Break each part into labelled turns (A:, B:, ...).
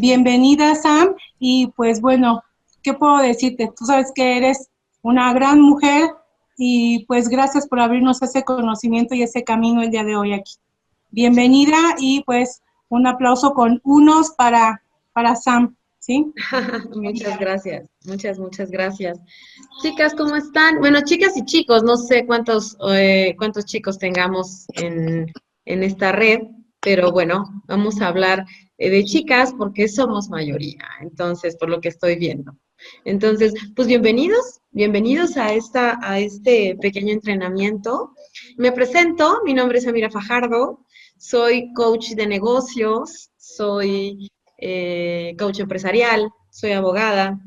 A: Bienvenida, Sam, y pues bueno, ¿qué puedo decirte? Tú sabes que eres una gran mujer y pues gracias por abrirnos ese conocimiento y ese camino el día de hoy aquí. Bienvenida y pues un aplauso con unos para Sam, ¿sí?
B: Muchas gracias, muchas gracias. Chicas, ¿cómo están? Bueno, chicas y chicos, no sé cuántos chicos tengamos en esta red, pero bueno, vamos a hablar de chicas porque somos mayoría, entonces, por lo que estoy viendo. Entonces, pues bienvenidos a este pequeño entrenamiento. Me presento, mi nombre es Amira Fajardo, soy coach de negocios, soy coach empresarial, soy abogada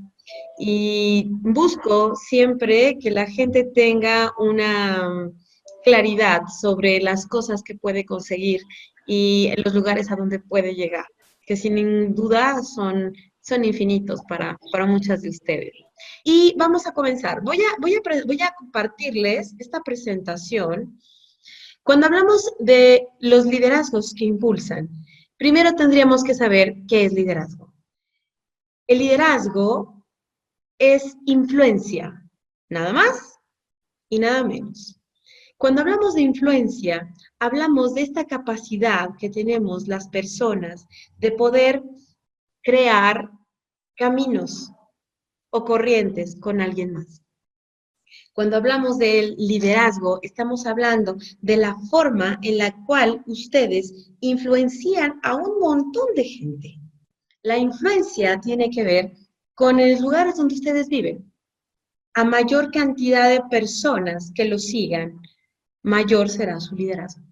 B: y busco siempre que la gente tenga una claridad sobre las cosas que puede conseguir y los lugares a donde puede llegar, que sin duda son infinitos para muchas de ustedes. Y vamos a comenzar. Voy a compartirles esta presentación. Cuando hablamos de los liderazgos que impulsan, primero tendríamos que saber qué es liderazgo. El liderazgo es influencia, nada más y nada menos. Cuando hablamos de influencia, hablamos de esta capacidad que tenemos las personas de poder crear caminos o corrientes con alguien más. Cuando hablamos del liderazgo, estamos hablando de la forma en la cual ustedes influencian a un montón de gente. La influencia tiene que ver con los lugares donde ustedes viven. A mayor cantidad de personas que lo sigan, mayor será su liderazgo.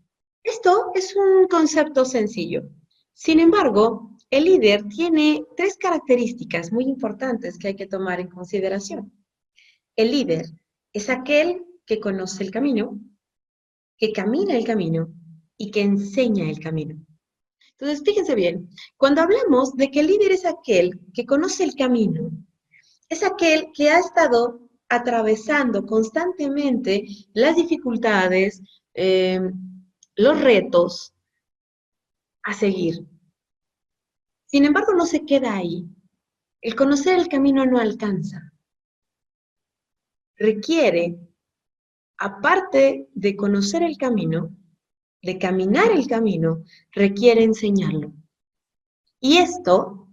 B: Esto es un concepto sencillo. Sin embargo, el líder tiene tres características muy importantes que hay que tomar en consideración. El líder es aquel que conoce el camino, que camina el camino y que enseña el camino. Entonces, fíjense bien, cuando hablamos de que el líder es aquel que conoce el camino, es aquel que ha estado atravesando constantemente las dificultades, los retos a seguir. Sin embargo, no se queda ahí. El conocer el camino no alcanza. Requiere, aparte de conocer el camino, de caminar el camino, requiere enseñarlo. Y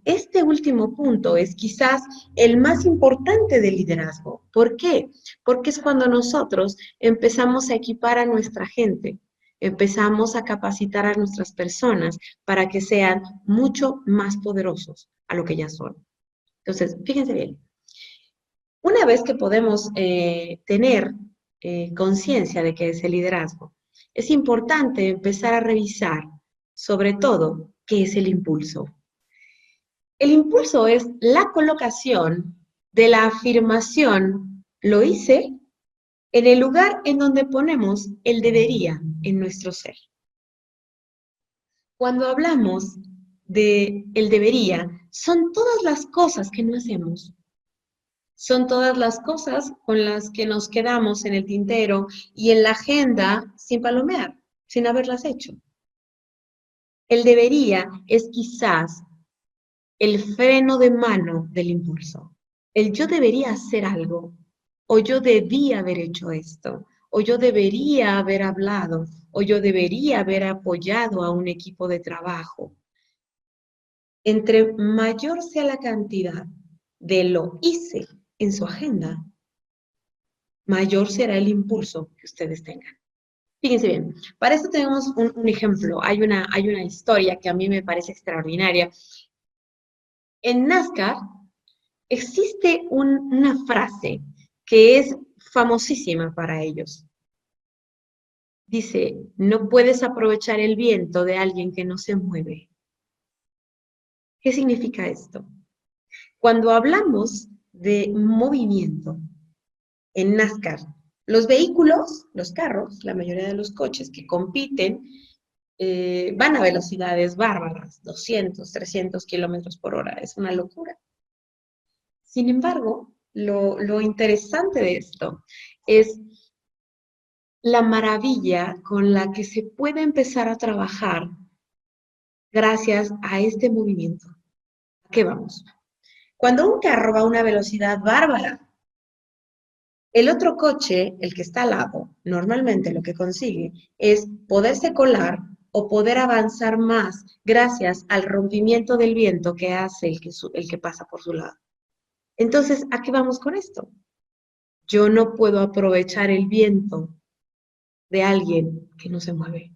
B: este último punto es quizás el más importante del liderazgo. ¿Por qué? Porque es cuando nosotros empezamos a equipar a nuestra gente, empezamos a capacitar a nuestras personas para que sean mucho más poderosos a lo que ya son. Entonces, fíjense bien, una vez que podemos tener conciencia de qué es el liderazgo, es importante empezar a revisar, sobre todo, qué es el impulso. El impulso es la colocación de la afirmación "lo hice" en el lugar en donde ponemos el debería en nuestro ser. Cuando hablamos de el debería, son todas las cosas que no hacemos. Son todas las cosas con las que nos quedamos en el tintero y en la agenda sin palomear, sin haberlas hecho. El debería es quizás el freno de mano del impulso. El yo debería hacer algo, o yo debía haber hecho esto, o yo debería haber hablado, o yo debería haber apoyado a un equipo de trabajo. Entre mayor sea la cantidad de lo hice en su agenda, mayor será el impulso que ustedes tengan. Fíjense bien, para esto tenemos un ejemplo. Hay una historia que a mí me parece extraordinaria. En NASCAR existe una frase que es famosísima para ellos. Dice, no puedes aprovechar el viento de alguien que no se mueve. ¿Qué significa esto? Cuando hablamos de movimiento en NASCAR, los vehículos, los carros, la mayoría de los coches que compiten, van a velocidades bárbaras, 200, 300 kilómetros por hora. Es una locura. Sin embargo, lo interesante de esto es la maravilla con la que se puede empezar a trabajar gracias a este movimiento, qué vamos? Cuando un carro va a una velocidad bárbara, el otro coche, el que está al lado, normalmente lo que consigue es poderse colar o poder avanzar más gracias al rompimiento del viento que hace el que pasa por su lado. Entonces, ¿a qué vamos con esto? Yo no puedo aprovechar el viento de alguien que no se mueve.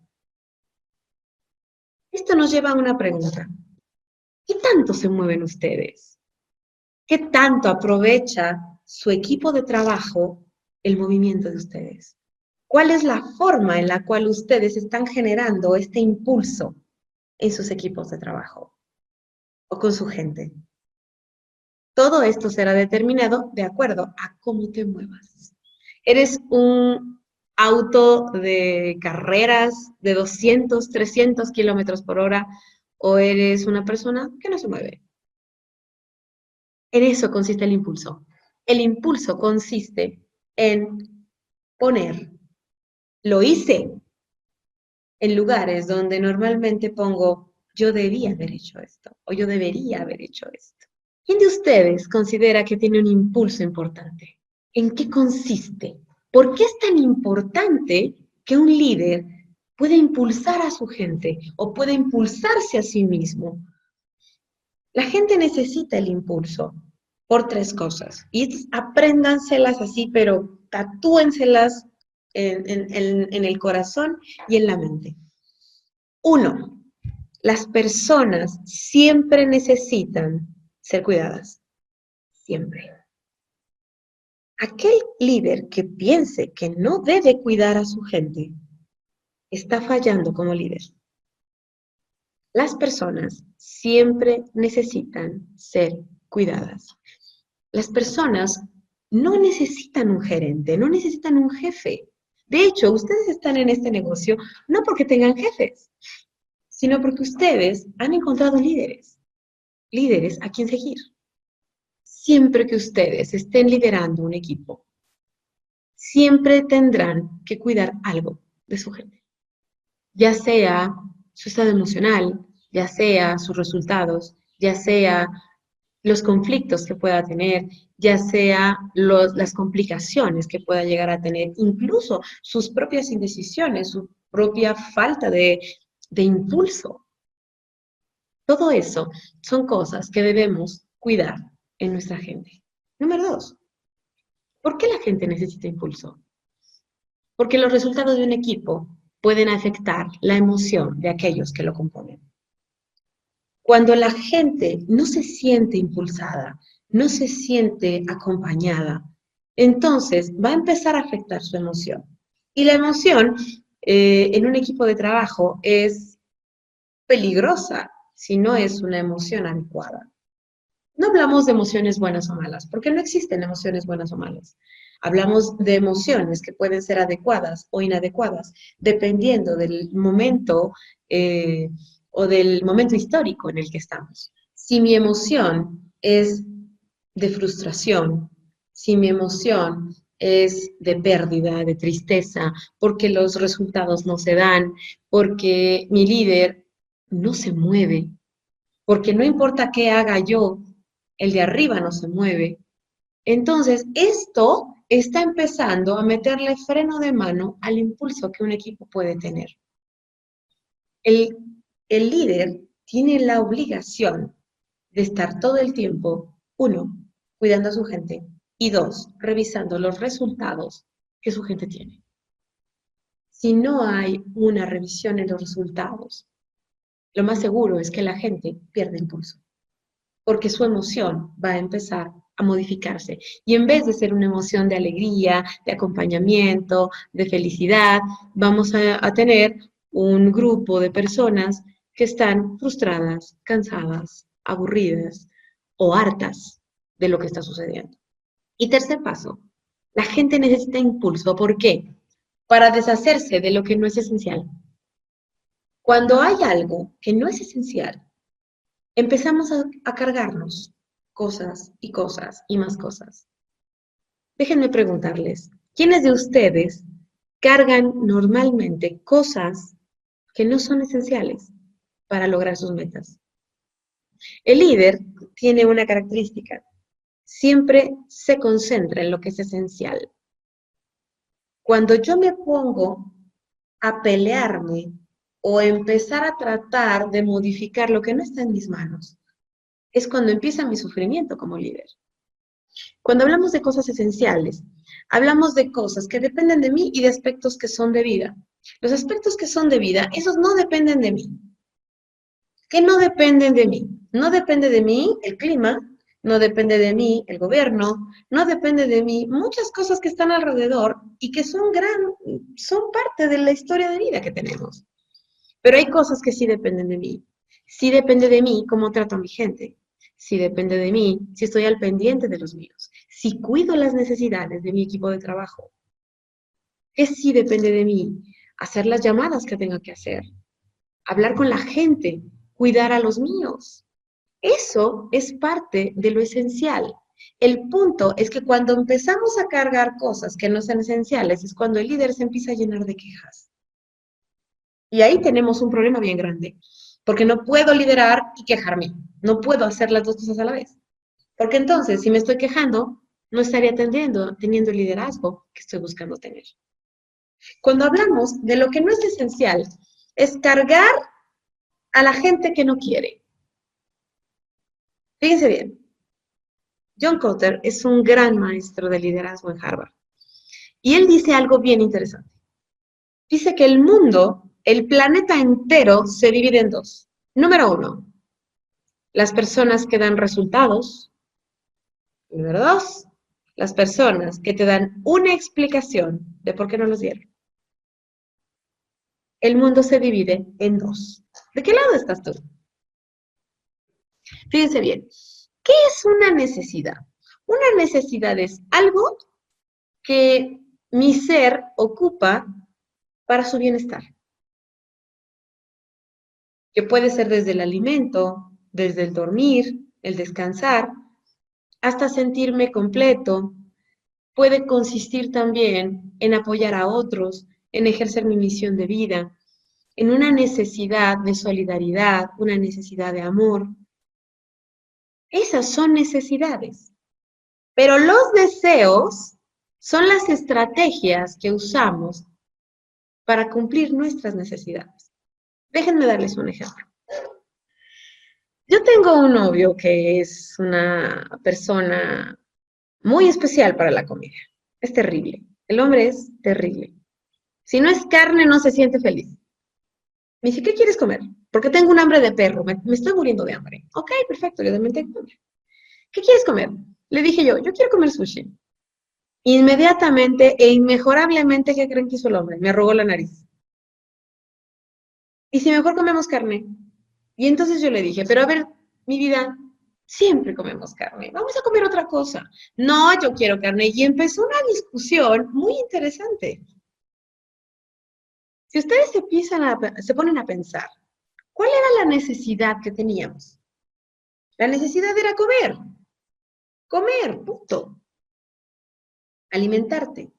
B: Esto nos lleva a una pregunta. ¿Qué tanto se mueven ustedes? ¿Qué tanto aprovecha su equipo de trabajo el movimiento de ustedes? ¿Cuál es la forma en la cual ustedes están generando este impulso en sus equipos de trabajo o con su gente? Todo esto será determinado de acuerdo a cómo te muevas. ¿Eres un auto de carreras de 200, 300 kilómetros por hora o eres una persona que no se mueve? En eso consiste el impulso. El impulso consiste en poner, lo hice, en lugares donde normalmente pongo, yo debía haber hecho esto o yo debería haber hecho esto. ¿Quién de ustedes considera que tiene un impulso importante? ¿En qué consiste? ¿Por qué es tan importante que un líder pueda impulsar a su gente o pueda impulsarse a sí mismo? La gente necesita el impulso por tres cosas. Y apréndanselas así, pero tatúenselas en el corazón y en la mente. Uno, las personas siempre necesitan ser cuidadas. Siempre. Aquel líder que piense que no debe cuidar a su gente está fallando como líder. Las personas siempre necesitan ser cuidadas. Las personas no necesitan un gerente, no necesitan un jefe. De hecho, ustedes están en este negocio no porque tengan jefes, sino porque ustedes han encontrado líderes a quien seguir. Siempre que ustedes estén liderando un equipo, siempre tendrán que cuidar algo de su gente, ya sea su estado emocional, ya sea sus resultados, ya sea los conflictos que pueda tener, ya sea las complicaciones que pueda llegar a tener, incluso sus propias indecisiones, su propia falta de impulso. Todo eso son cosas que debemos cuidar en nuestra gente. Número 2, ¿por qué la gente necesita impulso? Porque los resultados de un equipo pueden afectar la emoción de aquellos que lo componen. Cuando la gente no se siente impulsada, no se siente acompañada, entonces va a empezar a afectar su emoción. Y la emoción en un equipo de trabajo es peligrosa si no es una emoción adecuada. No hablamos de emociones buenas o malas, porque no existen emociones buenas o malas. Hablamos de emociones que pueden ser adecuadas o inadecuadas, dependiendo del momento o del momento histórico en el que estamos. Si mi emoción es de frustración, si mi emoción es de pérdida, de tristeza, porque los resultados no se dan, porque mi líder no se mueve, porque no importa qué haga yo, el de arriba no se mueve. Entonces, esto está empezando a meterle freno de mano al impulso que un equipo puede tener. El, el líder tiene la obligación de estar todo el tiempo, uno, cuidando a su gente y dos, revisando los resultados que su gente tiene. Si no hay una revisión en los resultados, lo más seguro es que la gente pierda impulso, porque su emoción va a empezar a modificarse. Y en vez de ser una emoción de alegría, de acompañamiento, de felicidad, vamos a tener un grupo de personas que están frustradas, cansadas, aburridas o hartas de lo que está sucediendo. Y tercer paso, la gente necesita impulso. ¿Por qué? Para deshacerse de lo que no es esencial. Cuando hay algo que no es esencial, empezamos a cargarnos cosas y cosas y más cosas. Déjenme preguntarles, ¿quiénes de ustedes cargan normalmente cosas que no son esenciales para lograr sus metas? El líder tiene una característica. Siempre se concentra en lo que es esencial. Cuando yo me pongo a pelearme o empezar a tratar de modificar lo que no está en mis manos, es cuando empieza mi sufrimiento como líder. Cuando hablamos de cosas esenciales, hablamos de cosas que dependen de mí y de aspectos que son de vida. Los aspectos que son de vida, esos no dependen de mí. ¿Qué no dependen de mí? No depende de mí el clima, no depende de mí el gobierno, no depende de mí muchas cosas que están alrededor y que son parte de la historia de vida que tenemos. Pero hay cosas que sí dependen de mí. Sí depende de mí cómo trato a mi gente. Sí depende de mí si estoy al pendiente de los míos. Si cuido las necesidades de mi equipo de trabajo. ¿Qué sí depende de mí? Hacer las llamadas que tenga que hacer. Hablar con la gente. Cuidar a los míos. Eso es parte de lo esencial. El punto es que cuando empezamos a cargar cosas que no son esenciales, es cuando el líder se empieza a llenar de quejas. Y ahí tenemos un problema bien grande, porque no puedo liderar y quejarme. No puedo hacer las dos cosas a la vez. Porque entonces, si me estoy quejando, no estaría teniendo el liderazgo que estoy buscando tener. Cuando hablamos de lo que no es esencial, es cargar a la gente que no quiere. Fíjense bien, John Kotter es un gran maestro de liderazgo en Harvard. Y él dice algo bien interesante. Dice que el mundo, el planeta entero, se divide en dos. Número uno, las personas que dan resultados. Número dos, las personas que te dan una explicación de por qué no los dieron. El mundo se divide en dos. ¿De qué lado estás tú? Fíjense bien, ¿qué es una necesidad? Una necesidad es algo que mi ser ocupa para su bienestar. Que puede ser desde el alimento, desde el dormir, el descansar, hasta sentirme completo. Puede consistir también en apoyar a otros, en ejercer mi misión de vida, en una necesidad de solidaridad, una necesidad de amor. Esas son necesidades. Pero los deseos son las estrategias que usamos para cumplir nuestras necesidades. Déjenme darles un ejemplo. Yo tengo un novio que es una persona muy especial para la comida. Es terrible. El hombre es terrible. Si no es carne, no se siente feliz. Me dice, ¿qué quieres comer? Porque tengo un hambre de perro. Me estoy muriendo de hambre. Ok, perfecto, yo también tengo hambre. ¿Qué quieres comer? Le dije yo quiero comer sushi. Inmediatamente e inmejorablemente, ¿qué creen que hizo el hombre? Me arrugó la nariz. ¿Y si mejor comemos carne? Y entonces yo le dije, pero a ver, mi vida, siempre comemos carne, vamos a comer otra cosa. No, yo quiero carne. Y empezó una discusión muy interesante. Si ustedes se ponen a pensar, ¿cuál era la necesidad que teníamos? La necesidad era comer, punto. Alimentarte.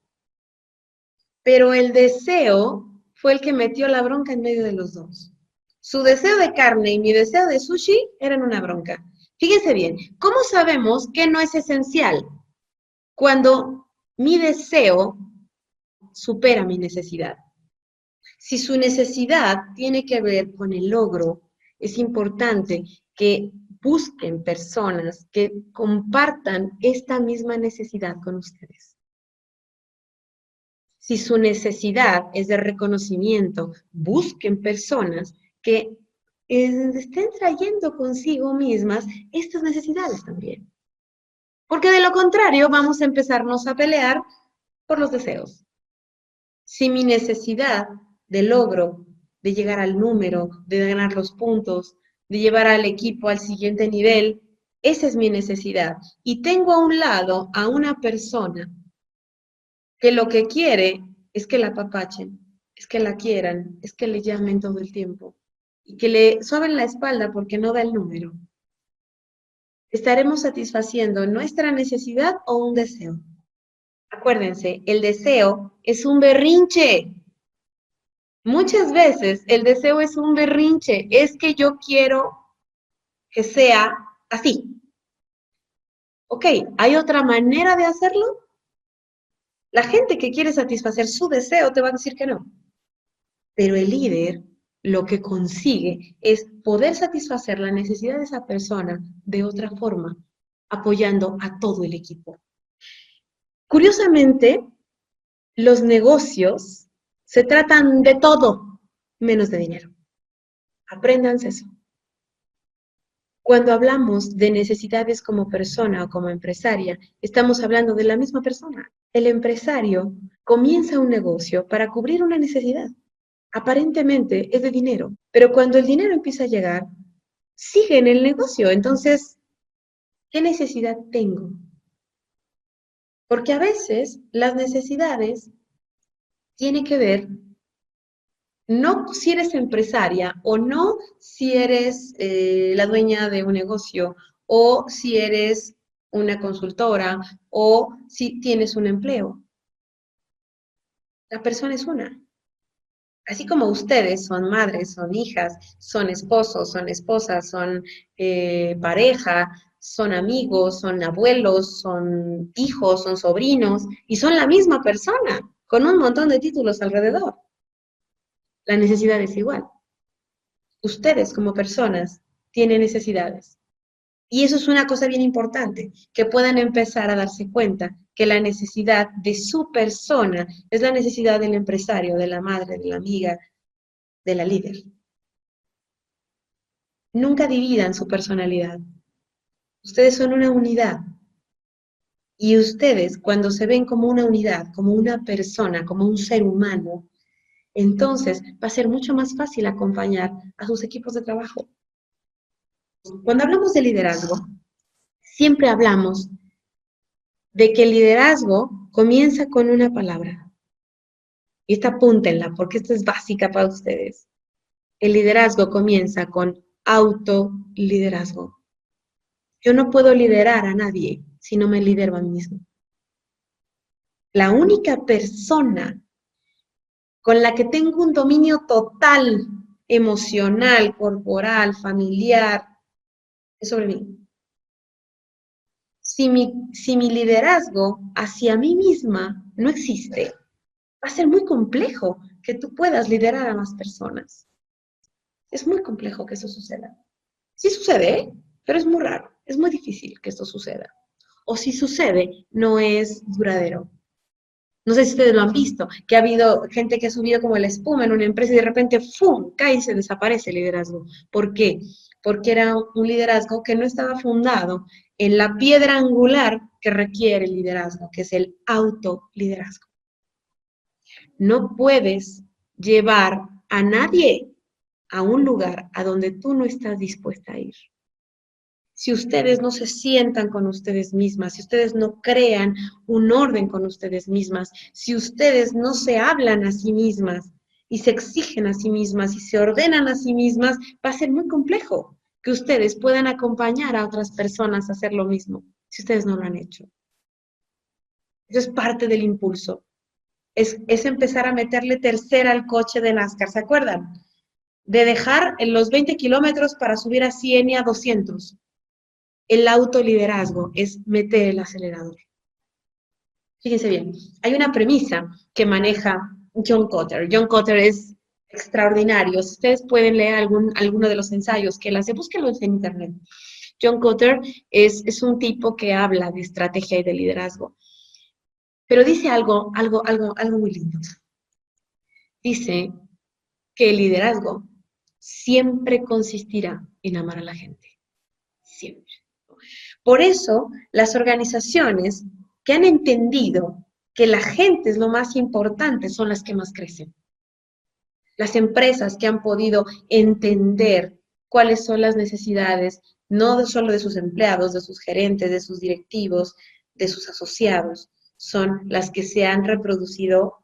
B: Pero el deseo fue el que metió la bronca en medio de los dos. Su deseo de carne y mi deseo de sushi eran una bronca. Fíjense bien, ¿cómo sabemos que no es esencial? Cuando mi deseo supera mi necesidad. Si su necesidad tiene que ver con el logro, es importante que busquen personas que compartan esta misma necesidad con ustedes. Si su necesidad es de reconocimiento, busquen personas que estén trayendo consigo mismas estas necesidades también. Porque de lo contrario vamos a empezarnos a pelear por los deseos. Si mi necesidad de logro, de llegar al número, de ganar los puntos, de llevar al equipo al siguiente nivel, esa es mi necesidad. Y tengo a un lado a una persona que lo que quiere es que la apapachen, es que la quieran, es que le llamen todo el tiempo y que le soben la espalda porque no da el número. ¿Estaremos satisfaciendo nuestra necesidad o un deseo? Acuérdense, el deseo es un berrinche. Muchas veces el deseo es un berrinche, es que yo quiero que sea así. Ok, ¿hay otra manera de hacerlo? La gente que quiere satisfacer su deseo te va a decir que no. Pero el líder lo que consigue es poder satisfacer la necesidad de esa persona de otra forma, apoyando a todo el equipo. Curiosamente, los negocios se tratan de todo menos de dinero. Apréndanse eso. Cuando hablamos de necesidades como persona o como empresaria, estamos hablando de la misma persona. El empresario comienza un negocio para cubrir una necesidad. Aparentemente es de dinero, pero cuando el dinero empieza a llegar, sigue en el negocio. Entonces, ¿qué necesidad tengo? Porque a veces las necesidades tienen que ver no si eres empresaria o no si eres la dueña de un negocio o si eres una consultora o si tienes un empleo. La persona es una. Así como ustedes son madres, son hijas, son esposos, son esposas, son pareja, son amigos, son abuelos, son hijos, son sobrinos y son la misma persona con un montón de títulos alrededor. La necesidad es igual. Ustedes como personas tienen necesidades. Y eso es una cosa bien importante, que puedan empezar a darse cuenta que la necesidad de su persona es la necesidad del empresario, de la madre, de la amiga, de la líder. Nunca dividan su personalidad. Ustedes son una unidad. Y ustedes, cuando se ven como una unidad, como una persona, como un ser humano, entonces va a ser mucho más fácil acompañar a sus equipos de trabajo. Cuando hablamos de liderazgo, siempre hablamos de que el liderazgo comienza con una palabra. Y esta apúntenla, porque esta es básica para ustedes. El liderazgo comienza con autoliderazgo. Yo no puedo liderar a nadie si no me lidero a mí mismo. La única persona con la que tengo un dominio total, emocional, corporal, familiar, es sobre mí. Si mi liderazgo hacia mí misma no existe, va a ser muy complejo que tú puedas liderar a más personas. Es muy complejo que eso suceda. Sí sucede, pero es muy raro, es muy difícil que esto suceda. O si sucede, no es duradero. No sé si ustedes lo han visto, que ha habido gente que ha subido como la espuma en una empresa y de repente ¡fum! Cae y se desaparece el liderazgo. ¿Por qué? Porque era un liderazgo que no estaba fundado en la piedra angular que requiere el liderazgo, que es el autoliderazgo. No puedes llevar a nadie a un lugar a donde tú no estás dispuesta a ir. Si ustedes no se sientan con ustedes mismas, si ustedes no crean un orden con ustedes mismas, si ustedes no se hablan a sí mismas y se exigen a sí mismas y se ordenan a sí mismas, va a ser muy complejo que ustedes puedan acompañar a otras personas a hacer lo mismo, si ustedes no lo han hecho. Eso es parte del impulso. Es empezar a meterle tercera al coche de NASCAR, ¿se acuerdan? De dejar en los 20 kilómetros para subir a 100 y a 200. El autoliderazgo es meter el acelerador. Fíjense bien, hay una premisa que maneja John Kotter. John Kotter es extraordinario. Si ustedes pueden leer alguno de los ensayos que él hace, búsquenlos en internet. John Kotter es un tipo que habla de estrategia y de liderazgo. Pero dice algo muy lindo. Dice que el liderazgo siempre consistirá en amar a la gente. Siempre. Por eso, las organizaciones que han entendido que la gente es lo más importante son las que más crecen. Las empresas que han podido entender cuáles son las necesidades, no solo de sus empleados, de sus gerentes, de sus directivos, de sus asociados, son las que se han reproducido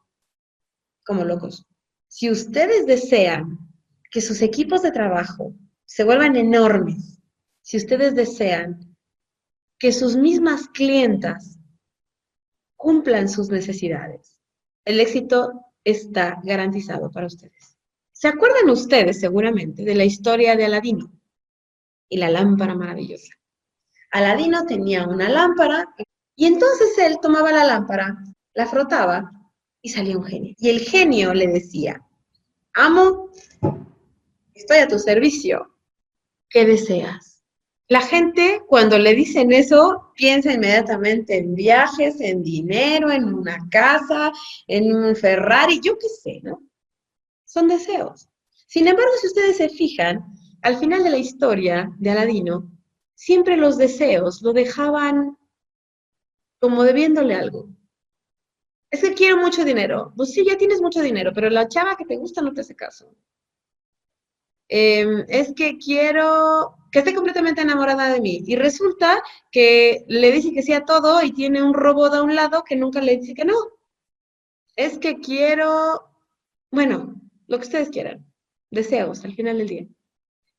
B: como locos. Si ustedes desean que sus equipos de trabajo se vuelvan enormes, si ustedes desean que sus mismas clientas cumplan sus necesidades, el éxito está garantizado para ustedes. ¿Se acuerdan ustedes seguramente de la historia de Aladino? y la lámpara maravillosa. Aladino tenía una lámpara y entonces él tomaba la lámpara, la frotaba y salía un genio. Y el genio le decía, amo, estoy a tu servicio, ¿qué deseas? La gente cuando le dicen eso piensa inmediatamente en viajes, en dinero, en una casa, en un Ferrari, yo qué sé, ¿no? Son deseos. Sin embargo, si ustedes se fijan, al final de la historia de Aladino, siempre los deseos lo dejaban como debiéndole algo. Es que quiero mucho dinero. Pues sí, ya tienes mucho dinero, pero la chava que te gusta no te hace caso. Es que quiero que esté completamente enamorada de mí. Y resulta que le dice que sí a todo y tiene un robot a un lado que nunca le dice que no. Es que quiero, bueno, lo que ustedes quieran. Deseos al final del día.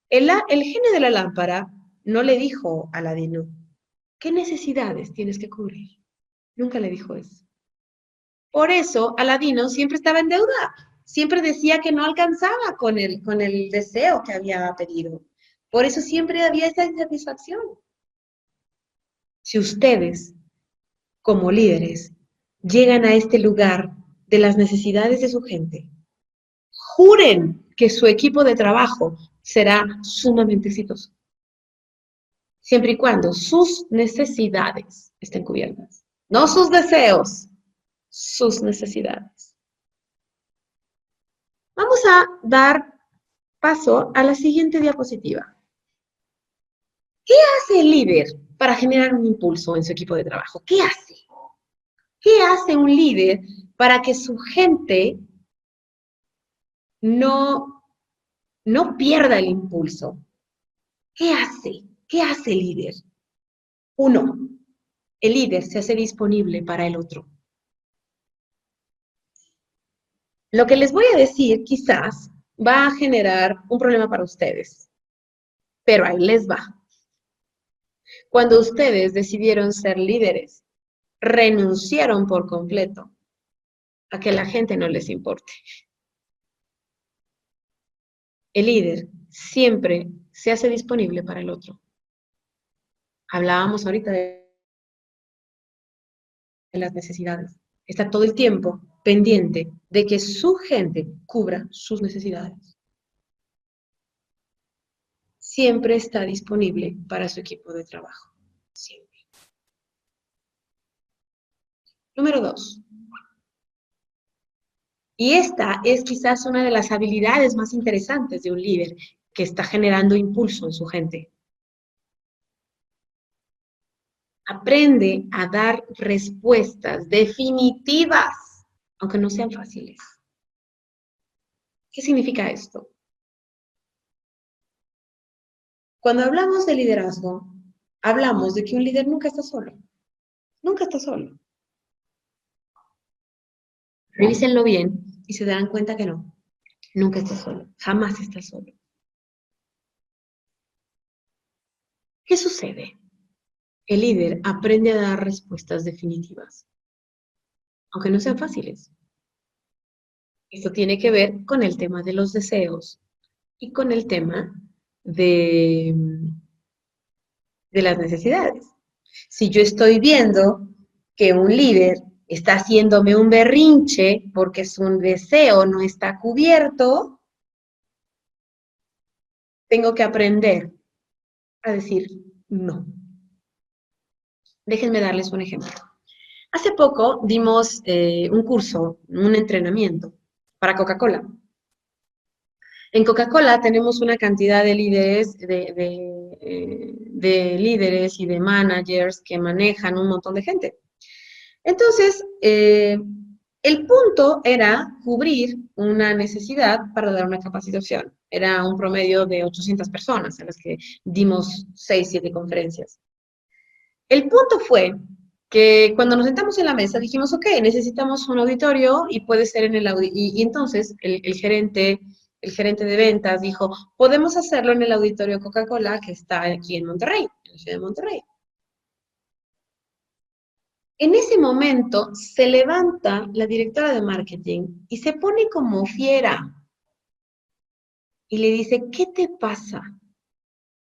B: El genio de la lámpara no le dijo a Aladino, ¿qué necesidades tienes que cubrir? Nunca le dijo eso. Por eso Aladino siempre estaba en deuda, siempre decía que no alcanzaba con el deseo que había pedido. Por eso siempre había esa insatisfacción. Si ustedes, como líderes, llegan a este lugar de las necesidades de su gente, juren que su equipo de trabajo será sumamente exitoso, siempre y cuando sus necesidades estén cubiertas. No sus deseos, sus necesidades. Vamos a dar paso a la siguiente diapositiva. ¿Qué hace el líder para generar un impulso en su equipo de trabajo? ¿Qué hace? ¿Qué hace un líder para que su gente no, no pierda el impulso? ¿Qué hace? ¿Qué hace el líder? Uno, el líder se hace disponible para el otro. Lo que les voy a decir quizás va a generar un problema para ustedes, pero ahí les va. Cuando ustedes decidieron ser líderes, renunciaron por completo a que la gente no les importe. El líder siempre se hace disponible para el otro. Hablábamos ahorita de las necesidades. Está todo el tiempo pendiente de que su gente cubra sus necesidades. Siempre está disponible para su equipo de trabajo. Siempre. Número 2. Y esta es quizás una de las habilidades más interesantes de un líder que está generando impulso en su gente. Aprende a dar respuestas definitivas, aunque no sean fáciles. ¿Qué significa esto? Cuando hablamos de liderazgo, hablamos de que un líder nunca está solo. Nunca está solo. Revísenlo bien y se darán cuenta que no. Nunca está solo. Jamás está solo. ¿Qué sucede? El líder aprende a dar respuestas definitivas, aunque no sean fáciles. Esto tiene que ver con el tema de los deseos y con el tema de las necesidades. Si yo estoy viendo que un líder está haciéndome un berrinche porque su deseo no está cubierto, tengo que aprender a decir no. Déjenme darles un ejemplo. Hace poco dimos un curso, un entrenamiento para Coca-Cola. En Coca-Cola tenemos una cantidad de líderes, de líderes y de managers que manejan un montón de gente. Entonces, el punto era cubrir una necesidad para dar una capacitación. Era un promedio de 800 personas a las que dimos 6, 7 conferencias. El punto fue que cuando nos sentamos en la mesa dijimos, ok, necesitamos un auditorio y puede ser en el auditorio. Y entonces el gerente de ventas dijo, podemos hacerlo en el auditorio Coca-Cola que está aquí en Monterrey, en la ciudad de Monterrey. En ese momento se levanta la directora de marketing y se pone como fiera y le dice, ¿qué te pasa?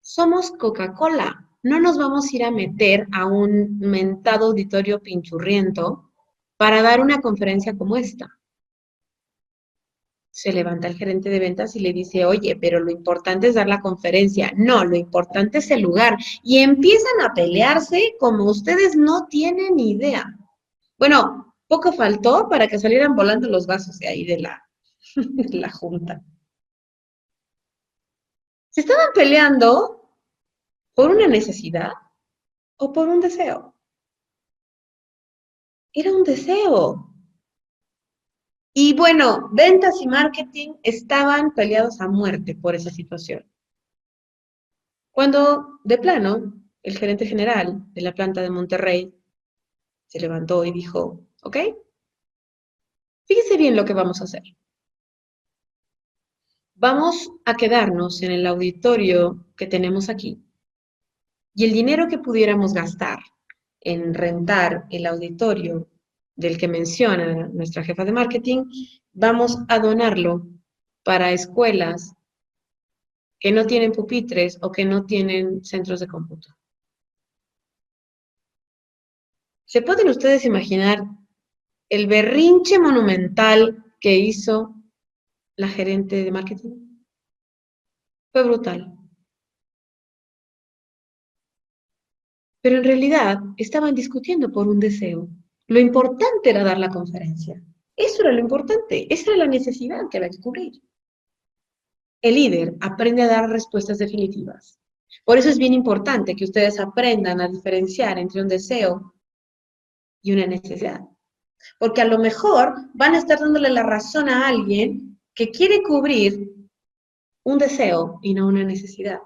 B: Somos Coca-Cola. No nos vamos a ir a meter a un mentado auditorio pinchurriento para dar una conferencia como esta. Se levanta el gerente de ventas y le dice, oye, pero lo importante es dar la conferencia. No, lo importante es el lugar. Y empiezan a pelearse como ustedes no tienen idea. Bueno, poco faltó para que salieran volando los vasos de ahí de de la junta. Se estaban peleando por una necesidad o por un deseo. Era un deseo. Y bueno, ventas y marketing estaban peleados a muerte por esa situación. Cuando, de plano, el gerente general de la planta de Monterrey se levantó y dijo, ok, fíjese bien lo que vamos a hacer. Vamos a quedarnos en el auditorio que tenemos aquí y el dinero que pudiéramos gastar en rentar el auditorio del que menciona nuestra jefa de marketing, vamos a donarlo para escuelas que no tienen pupitres o que no tienen centros de cómputo. ¿Se pueden ustedes imaginar el berrinche monumental que hizo la gerente de marketing? Fue brutal. Pero en realidad estaban discutiendo por un deseo. Lo importante era dar la conferencia. Eso era lo importante, esa era la necesidad que había que cubrir. El líder aprende a dar respuestas definitivas. Por eso es bien importante que ustedes aprendan a diferenciar entre un deseo y una necesidad. Porque a lo mejor van a estar dándole la razón a alguien que quiere cubrir un deseo y no una necesidad.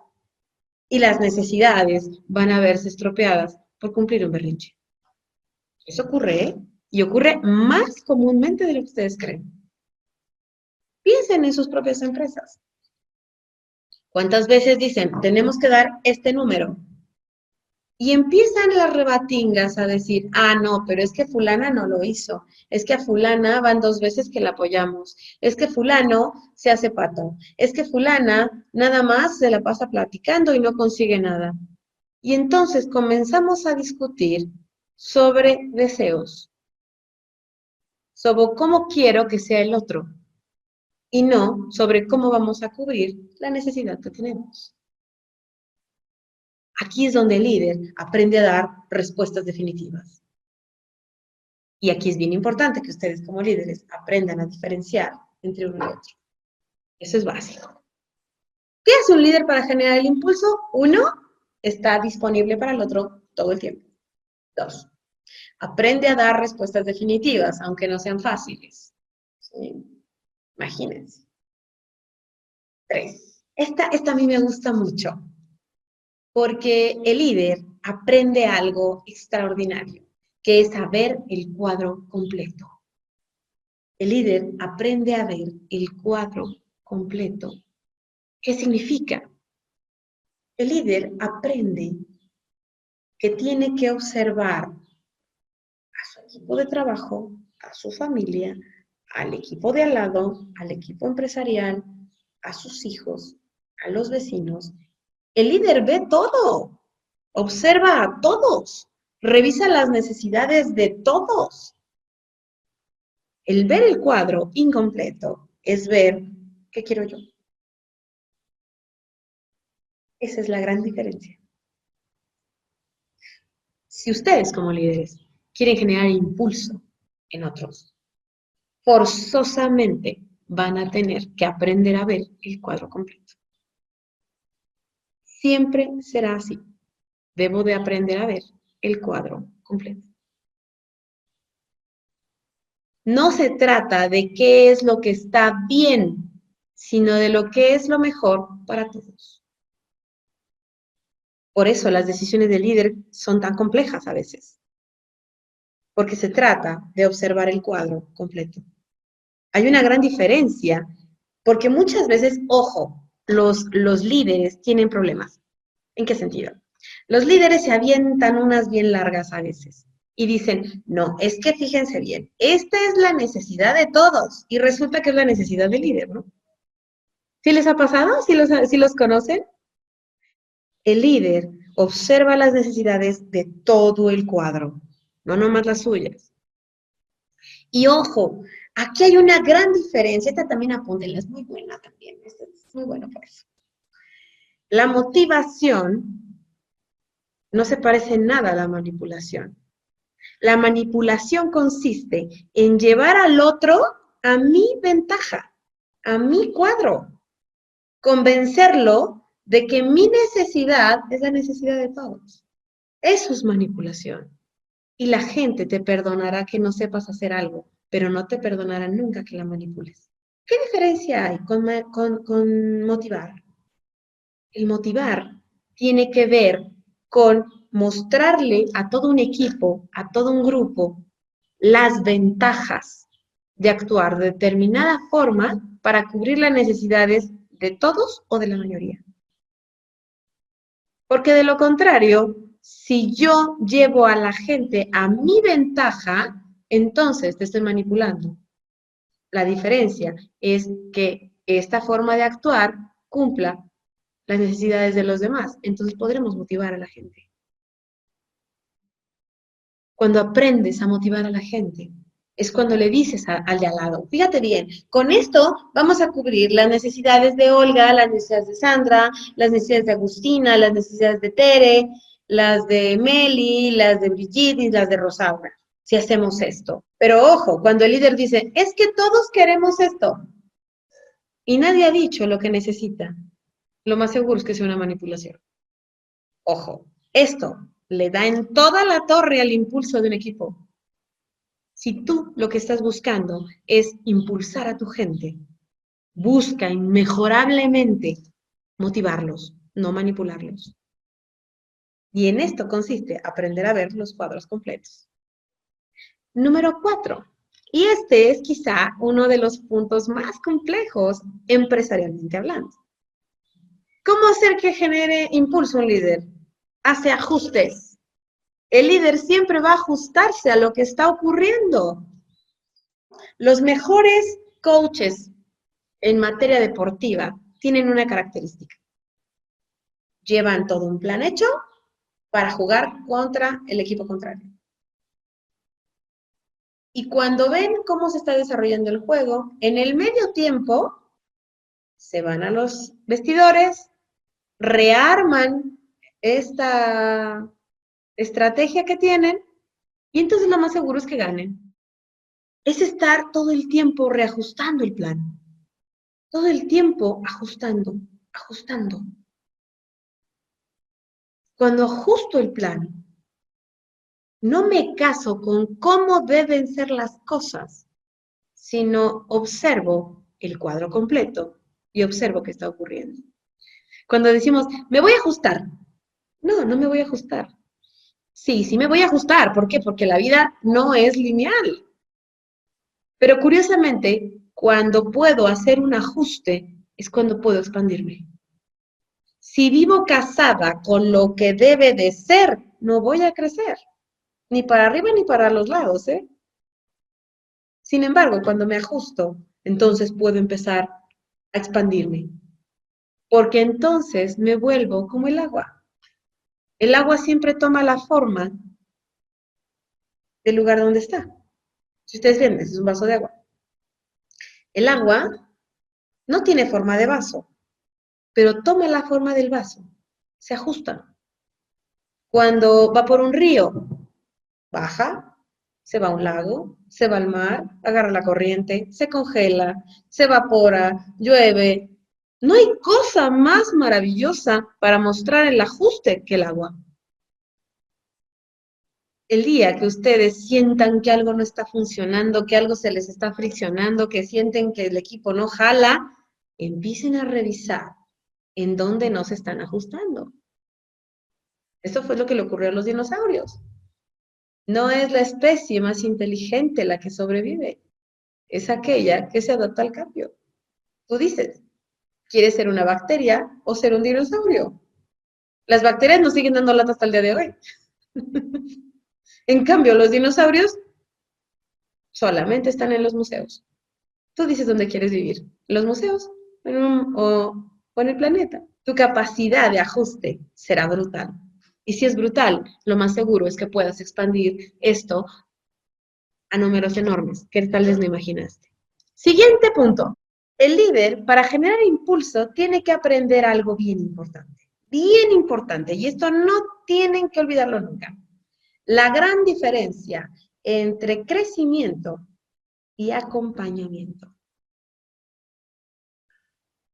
B: Y las necesidades van a verse estropeadas por cumplir un berrinche. Eso ocurre, ¿eh? Y ocurre más comúnmente de lo que ustedes creen. Piensen en sus propias empresas. ¿Cuántas veces dicen, tenemos que dar este número? Y empiezan las rebatingas a decir, ah, no, pero es que fulana no lo hizo, es que a fulana van 2 veces que la apoyamos, es que fulano se hace pato, es que fulana nada más se la pasa platicando y no consigue nada. Y entonces comenzamos a discutir sobre deseos, sobre cómo quiero que sea el otro, y no sobre cómo vamos a cubrir la necesidad que tenemos. Aquí es donde el líder aprende a dar respuestas definitivas. Y aquí es bien importante que ustedes como líderes aprendan a diferenciar entre uno y otro. Eso es básico. ¿Qué hace un líder para generar el impulso? 1, está disponible para el otro todo el tiempo. 2, aprende a dar respuestas definitivas, aunque no sean fáciles. ¿Sí? Imagínense. 3, esta a mí me gusta mucho, porque el líder aprende algo extraordinario, que es saber el cuadro completo. El líder aprende a ver el cuadro completo. ¿Qué significa? El líder aprende que tiene que observar a su equipo de trabajo, a su familia, al equipo de al lado, al equipo empresarial, a sus hijos, a los vecinos. El líder ve todo, observa a todos, revisa las necesidades de todos. El ver el cuadro incompleto es ver qué quiero yo. Esa es la gran diferencia. Si ustedes como líderes quieren generar impulso en otros, forzosamente van a tener que aprender a ver el cuadro completo. Siempre será así. Debo de aprender a ver el cuadro completo. No se trata de qué es lo que está bien, sino de lo que es lo mejor para todos. Por eso las decisiones del líder son tan complejas a veces, porque se trata de observar el cuadro completo. Hay una gran diferencia, porque muchas veces, ojo, los líderes tienen problemas. ¿En qué sentido? Los líderes se avientan unas bien largas a veces y dicen, no, es que fíjense bien, esta es la necesidad de todos y resulta que es la necesidad del líder, ¿no? ¿Sí les ha pasado? ¿Sí los conocen? El líder observa las necesidades de todo el cuadro, no nomás las suyas. Y ojo, aquí hay una gran diferencia. Esta también apúntenla, es muy buena también. Esta es muy buena por eso. La motivación no se parece en nada a la manipulación. La manipulación consiste en llevar al otro a mi ventaja, a mi cuadro, convencerlo de que mi necesidad es la necesidad de todos. Eso es manipulación. Y la gente te perdonará que no sepas hacer algo, pero no te perdonará nunca que la manipules. ¿Qué diferencia hay con motivar? El motivar tiene que ver con mostrarle a todo un equipo, a todo un grupo, las ventajas de actuar de determinada forma para cubrir las necesidades de todos o de la mayoría. Porque de lo contrario, si yo llevo a la gente a mi ventaja, entonces te estoy manipulando. La diferencia es que esta forma de actuar cumpla las necesidades de los demás. Entonces podremos motivar a la gente. Cuando aprendes a motivar a la gente, es cuando le dices al de al lado, fíjate bien, con esto vamos a cubrir las necesidades de Olga, las necesidades de Sandra, las necesidades de Agustina, las necesidades de Tere, las de Meli, las de Brigitte y las de Rosaura, si hacemos esto. Pero ojo, cuando el líder dice, es que todos queremos esto, y nadie ha dicho lo que necesita, lo más seguro es que sea una manipulación. Ojo, esto le da en toda la torre al impulso de un equipo. Si tú lo que estás buscando es impulsar a tu gente, busca inmejorablemente motivarlos, no manipularlos. Y en esto consiste aprender a ver los cuadros completos. Número 4. Y este es quizá uno de los puntos más complejos empresarialmente hablando. ¿Cómo hacer que genere impulso un líder? Hace ajustes. El líder siempre va a ajustarse a lo que está ocurriendo. Los mejores coaches en materia deportiva tienen una característica. Llevan todo un plan hecho para jugar contra el equipo contrario. Y cuando ven cómo se está desarrollando el juego, en el medio tiempo se van a los vestidores, rearman esta estrategia que tienen y entonces lo más seguro es que ganen. Es estar todo el tiempo reajustando el plan. Todo el tiempo ajustando, ajustando. Cuando ajusto el plan, no me caso con cómo deben ser las cosas, sino observo el cuadro completo y observo qué está ocurriendo. Cuando decimos, me voy a ajustar. No, no me voy a ajustar. Sí, sí me voy a ajustar. ¿Por qué? Porque la vida no es lineal. Pero curiosamente, cuando puedo hacer un ajuste, es cuando puedo expandirme. Si vivo casada con lo que debe de ser, no voy a crecer. Ni para arriba ni para los lados, ¿eh? Sin embargo, cuando me ajusto, entonces puedo empezar a expandirme. Porque entonces me vuelvo como el agua. El agua siempre toma la forma del lugar donde está. Si ustedes ven, este es un vaso de agua. El agua no tiene forma de vaso, pero toma la forma del vaso. Se ajusta. Cuando va por un río, baja, se va a un lago, se va al mar, agarra la corriente, se congela, se evapora, llueve. No hay cosa más maravillosa para mostrar el ajuste que el agua. El día que ustedes sientan que algo no está funcionando, que algo se les está friccionando, que sienten que el equipo no jala, empiecen a revisar en dónde no se están ajustando. Esto fue lo que le ocurrió a los dinosaurios. No es la especie más inteligente la que sobrevive, es aquella que se adapta al cambio. Tú dices, ¿quieres ser una bacteria o ser un dinosaurio? Las bacterias nos siguen dando lata hasta el día de hoy. En cambio, los dinosaurios solamente están en los museos. Tú dices dónde quieres vivir, en los museos o en el planeta. tu capacidad de ajuste será brutal. Y si es brutal, lo más seguro es que puedas expandir esto a números enormes que tal vez no imaginaste. Siguiente punto. El líder, para generar impulso, tiene que aprender algo bien importante, y esto no tienen que olvidarlo nunca. La gran diferencia entre crecimiento y acompañamiento.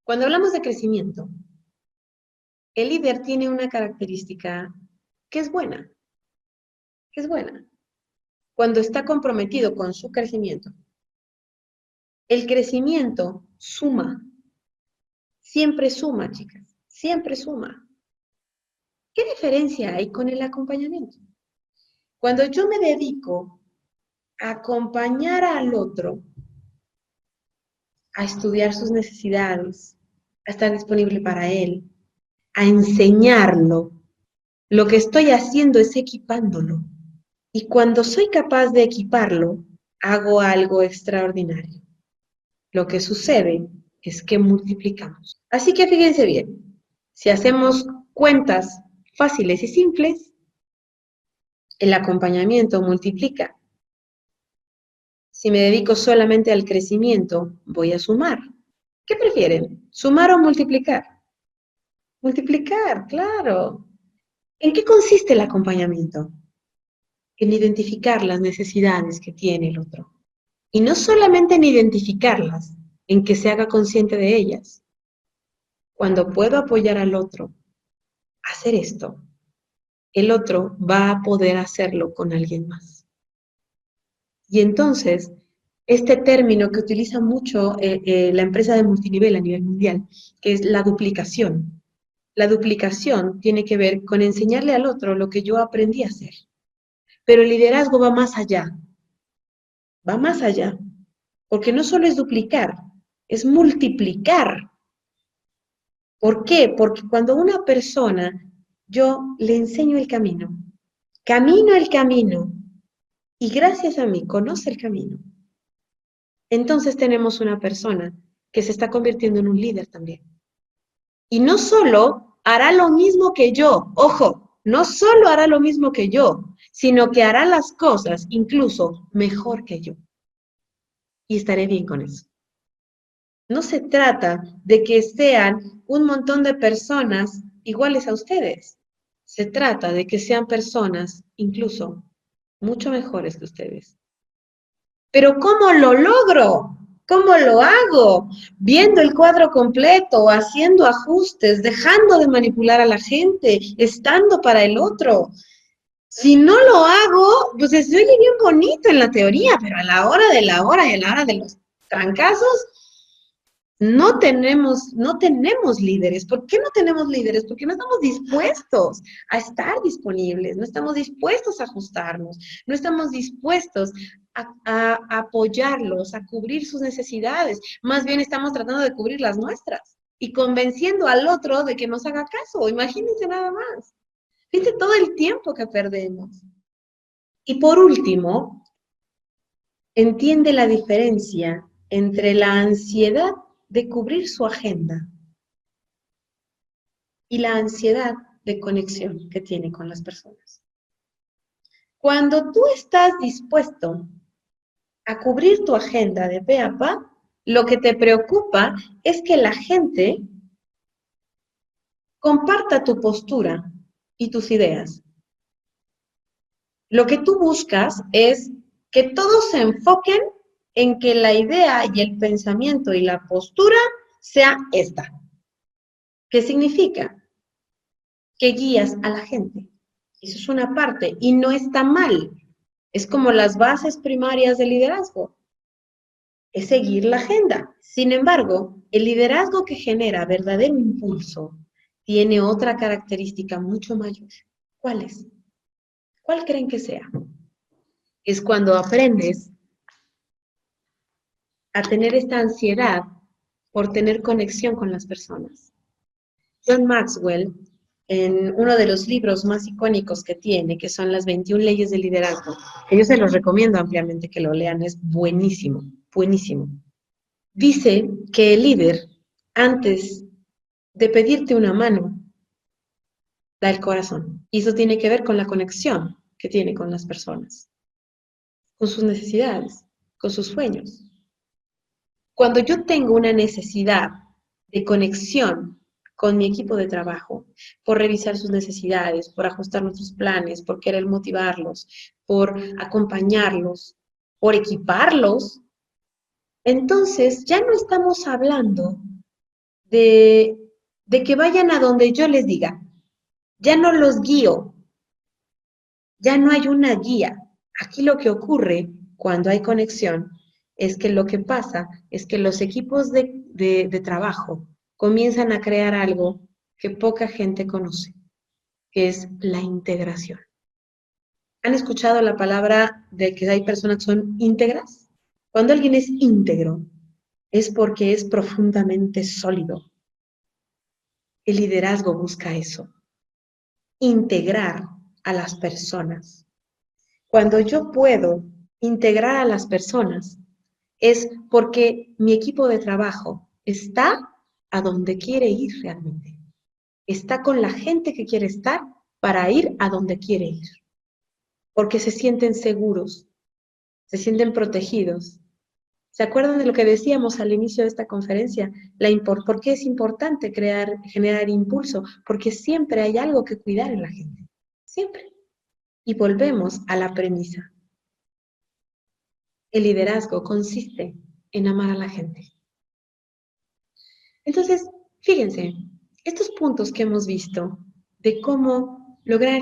B: Cuando hablamos de crecimiento, el líder tiene una característica que es buena, Cuando está comprometido con su crecimiento, el crecimiento suma, siempre suma, chicas, siempre suma. ¿Qué diferencia hay con el acompañamiento? Cuando yo me dedico a acompañar al otro, a estudiar sus necesidades, a estar disponible para él, a enseñarlo, lo que estoy haciendo es equipándolo. Y cuando soy capaz de equiparlo, hago algo extraordinario. Lo que sucede es que multiplicamos. Así que fíjense bien, si hacemos cuentas fáciles y simples, el acompañamiento multiplica. Si me dedico solamente al crecimiento, voy a sumar. ¿Qué prefieren? ¿Sumar o multiplicar? Multiplicar, claro. ¿En qué consiste el acompañamiento? En identificar las necesidades que tiene el otro. Y no solamente en identificarlas, en que se haga consciente de ellas. Cuando puedo apoyar al otro a hacer esto, el otro va a poder hacerlo con alguien más. Y entonces, este término que utiliza mucho la empresa de multinivel a nivel mundial, que es la duplicación. La duplicación tiene que ver con enseñarle al otro lo que yo aprendí a hacer. Pero el liderazgo va más allá. Va más allá. Porque no solo es duplicar, es multiplicar. ¿Por qué? Porque cuando una persona, yo le enseño el camino el camino, y gracias a mí conoce el camino, entonces tenemos una persona que se está convirtiendo en un líder también. Y no solo hará lo mismo que yo, ojo, no solo hará lo mismo que yo, sino que hará las cosas incluso mejor que yo. Y estaré bien con eso. No se trata de que sean un montón de personas iguales a ustedes. Se trata de que sean personas incluso mucho mejores que ustedes. Pero ¿cómo lo logro? ¿Cómo lo hago? Viendo el cuadro completo, haciendo ajustes, dejando de manipular a la gente, estando para el otro. Si no lo hago, pues se oye bien bonito en la teoría, pero a la hora de la hora y a la hora de los trancazos, no tenemos líderes. ¿Por qué no tenemos líderes? Porque no estamos dispuestos a estar disponibles, no estamos dispuestos a ajustarnos, no estamos dispuestos a apoyarlos, a cubrir sus necesidades. Más bien estamos tratando de cubrir las nuestras y convenciendo al otro de que nos haga caso. Imagínense nada más. Fíjense todo el tiempo que perdemos. Y por último, entiende la diferencia entre la ansiedad de cubrir su agenda y la ansiedad de conexión que tiene con las personas. Cuando tú estás dispuesto a cubrir tu agenda de pe a pa, lo que te preocupa es que la gente comparta tu postura y tus ideas. Lo que tú buscas es que todos se enfoquen en que la idea y el pensamiento y la postura sea esta. ¿Qué significa? Que guías a la gente. Eso es una parte y no está mal. Es como las bases primarias del liderazgo. Es seguir la agenda. Sin embargo, el liderazgo que genera verdadero impulso tiene otra característica mucho mayor. ¿Cuál es? ¿Cuál creen que sea? Es cuando aprendes a tener esta ansiedad por tener conexión con las personas. John Maxwell, en uno de los libros más icónicos que tiene, que son las 21 leyes del liderazgo, que yo se los recomiendo ampliamente que lo lean, es buenísimo, buenísimo. Dice que el líder, antes de pedirte una mano, da el corazón. Y eso tiene que ver con la conexión que tiene con las personas, con sus necesidades, con sus sueños. Cuando yo tengo una necesidad de conexión con mi equipo de trabajo, por revisar sus necesidades, por ajustar nuestros planes, por querer motivarlos, por acompañarlos, por equiparlos, entonces ya no estamos hablando de, de que vayan a donde yo les diga, ya no los guío, ya no hay una guía. Aquí lo que ocurre cuando hay conexión es que lo que pasa es que los equipos de trabajo comienzan a crear algo que poca gente conoce, que es la integración. ¿Han escuchado la palabra de que hay personas que son íntegras? Cuando alguien es íntegro, es porque es profundamente sólido. El liderazgo busca eso, integrar a las personas. Cuando yo puedo integrar a las personas, es porque mi equipo de trabajo está a donde quiere ir realmente. Está con la gente que quiere estar para ir a donde quiere ir. Porque se sienten seguros, se sienten protegidos. ¿Se acuerdan de lo que decíamos al inicio de esta conferencia? ¿Por qué es importante generar impulso? Porque siempre hay algo que cuidar en la gente. Siempre. Y volvemos a la premisa. El liderazgo consiste en amar a la gente. Entonces, fíjense, estos puntos que hemos visto de cómo lograr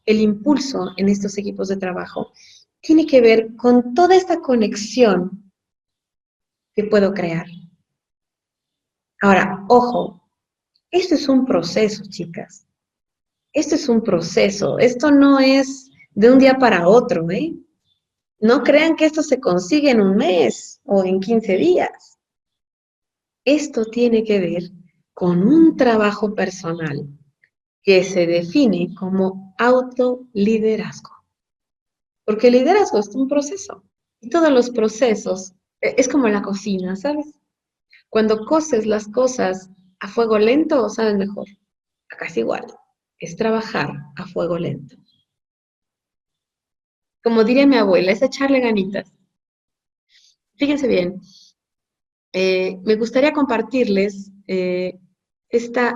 B: el impulso en estos equipos de trabajo tiene que ver con toda esta conexión que puedo crear. Ahora, ojo, esto es un proceso, chicas. Esto es un proceso. Esto no es de un día para otro, ¿eh? No crean que esto se consigue en un mes o en 15 días. Esto tiene que ver con un trabajo personal que se define como autoliderazgo. Porque el liderazgo es un proceso. Y todos los procesos, es como la cocina, ¿sabes? Cuando coces las cosas a fuego lento, saben mejor. Acá es igual. Es trabajar a fuego lento. Como diría mi abuela, es echarle ganitas. Fíjense bien, me gustaría compartirles esta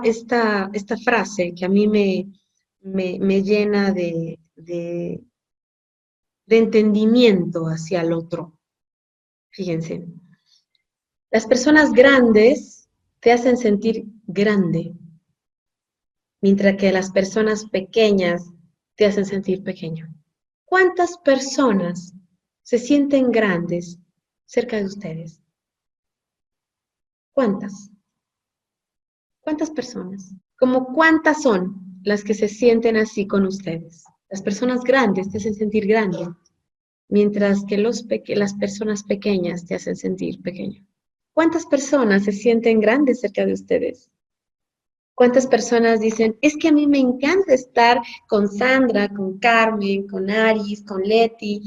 B: frase que a mí me llena de entendimiento hacia el otro. Fíjense, las personas grandes te hacen sentir grande, mientras que las personas pequeñas te hacen sentir pequeño. ¿Cuántas personas se sienten grandes cerca de ustedes? ¿Cuántas? ¿Cuántas personas? ¿Cómo cuántas son las que se sienten así con ustedes? Las personas grandes te hacen sentir grande, mientras que las personas pequeñas te hacen sentir pequeño. ¿Cuántas personas se sienten grandes cerca de ustedes? ¿Cuántas personas dicen, es que a mí me encanta estar con Sandra, con Carmen, con Aris, con Leti,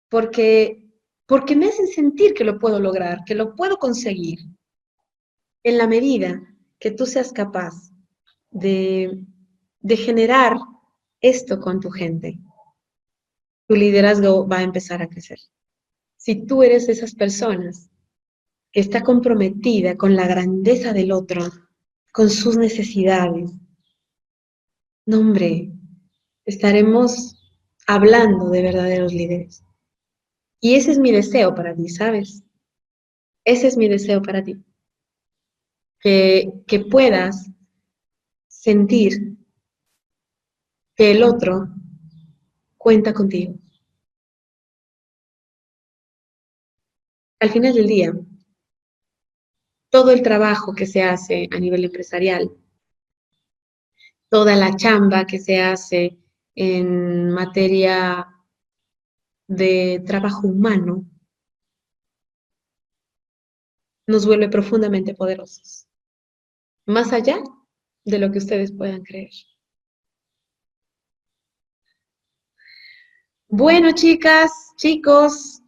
B: porque me hacen sentir que lo puedo lograr, que lo puedo conseguir? En la medida que tú seas capaz de generar esto con tu gente, tu liderazgo va a empezar a crecer. Si tú eres de esas personas que está comprometida con la grandeza del otro, con sus necesidades, no, hombre, estaremos hablando de verdaderos líderes. Y ese es mi deseo para ti, ¿sabes? Ese es mi deseo para ti. Que puedas sentir que el otro cuenta contigo. Al final del día, todo el trabajo que se hace a nivel empresarial, toda la chamba que se hace en materia de trabajo humano, nos vuelve profundamente poderosos, más allá de lo que ustedes puedan creer. Bueno, chicas, chicos,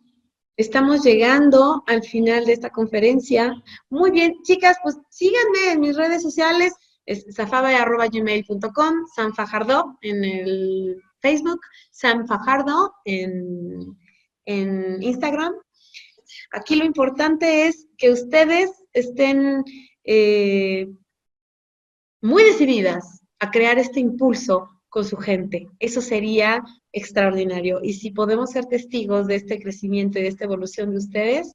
B: Estamos llegando al final de esta conferencia. Muy bien, chicas, pues síganme en mis redes sociales, es safabe@gmail.com, Sam Fajardo en el Facebook, Sam Fajardo en Instagram. Aquí lo importante es que ustedes estén muy decididas a crear este impulso con su gente. Eso sería extraordinario. Y si podemos ser testigos de este crecimiento y de esta evolución de ustedes,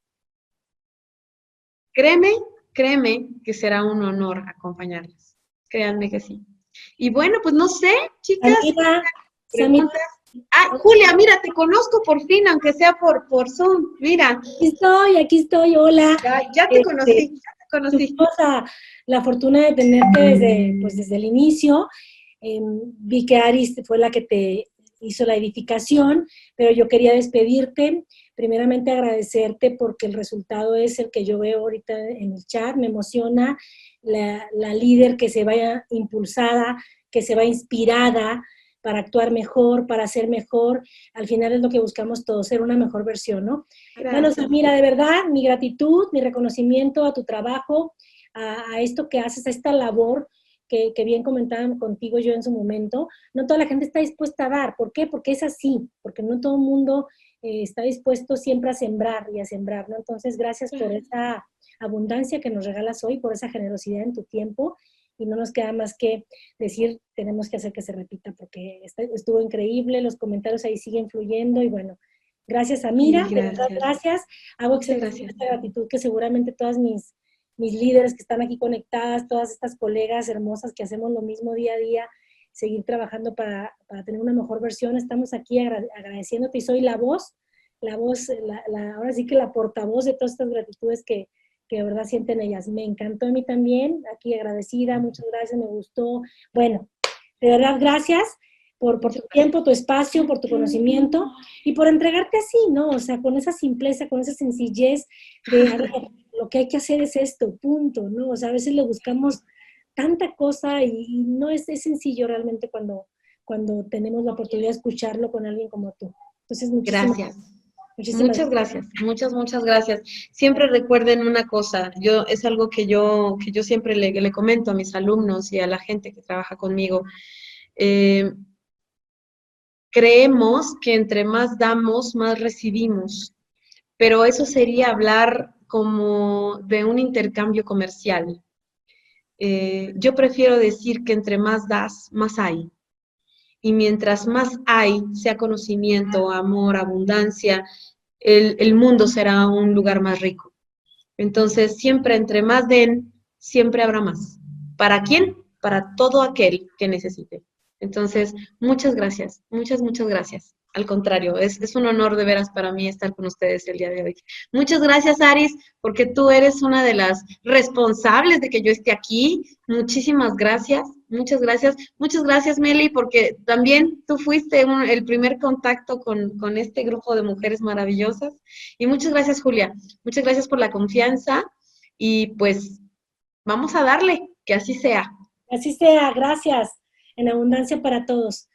B: créeme, créeme que será un honor acompañarles. Créanme que sí. Y bueno, pues no sé, chicas,
C: Samira,
B: preguntas. Ah, Julia, mira, te conozco por fin, aunque sea por Zoom. Mira.
C: aquí estoy, hola.
B: Ya te conocí, ya te conocí.
C: Tuvimos la fortuna de tenerte desde el inicio. Vi que Aris fue la que te hizo la edificación, pero yo quería despedirte. Primeramente agradecerte porque el resultado es el que yo veo ahorita en el chat. Me emociona la líder que se vaya impulsada, que se va inspirada para actuar mejor, para ser mejor. Al final es lo que buscamos todos, ser una mejor versión, ¿no?
B: Gracias.
C: Bueno, Samira, de verdad, mi gratitud, mi reconocimiento a tu trabajo, a esto que haces, a esta labor que bien comentaban contigo yo en su momento. No toda la gente está dispuesta a dar. ¿Por qué? Porque es así, porque no todo el mundo está dispuesto siempre a sembrar y a sembrar, ¿no? Entonces, gracias por esa abundancia que nos regalas hoy, por esa generosidad en tu tiempo, y no nos queda más que decir, tenemos que hacer que se repita, porque estuvo increíble, los comentarios ahí siguen fluyendo, y bueno, gracias, Amira,
B: Sí,
C: de verdad, gracias. Hago extensión esta gratitud que seguramente todas mis líderes que están aquí conectadas, todas estas colegas hermosas que hacemos lo mismo día a día, seguir trabajando para tener una mejor versión. Estamos aquí agradeciéndote, y soy la voz, ahora sí que la portavoz de todas estas gratitudes que de verdad sienten ellas. Me encantó a mí también, aquí agradecida, muchas gracias, me gustó. Bueno, de verdad, gracias por tu tiempo, tu espacio, por tu conocimiento y por entregarte así, ¿no? O sea, con esa simpleza, con esa sencillez de, a ver, lo que hay que hacer es esto, punto, ¿no? O sea, a veces le buscamos tanta cosa y no es sencillo realmente cuando tenemos la oportunidad de escucharlo con alguien como tú. Entonces,
B: gracias. Muchas gracias, muchas gracias. Siempre recuerden una cosa, es algo que yo siempre le comento a mis alumnos y a la gente que trabaja conmigo. Creemos que entre más damos, más recibimos, pero eso sería hablar como de un intercambio comercial. Yo prefiero decir que entre más das, más hay. Y mientras más hay, sea conocimiento, amor, abundancia, el mundo será un lugar más rico. Entonces, siempre entre más den, siempre habrá más. ¿Para quién? Para todo aquel que necesite. Entonces, muchas gracias, muchas gracias. Al contrario, es un honor de veras para mí estar con ustedes el día de hoy. Muchas gracias, Aris, porque tú eres una de las responsables de que yo esté aquí. Muchísimas gracias, muchas gracias. Muchas gracias, Meli, porque también tú fuiste el primer contacto con este grupo de mujeres maravillosas. Y muchas gracias, Julia. Muchas gracias por la confianza y pues vamos a darle, que así sea.
C: Así sea, gracias. En abundancia para todos.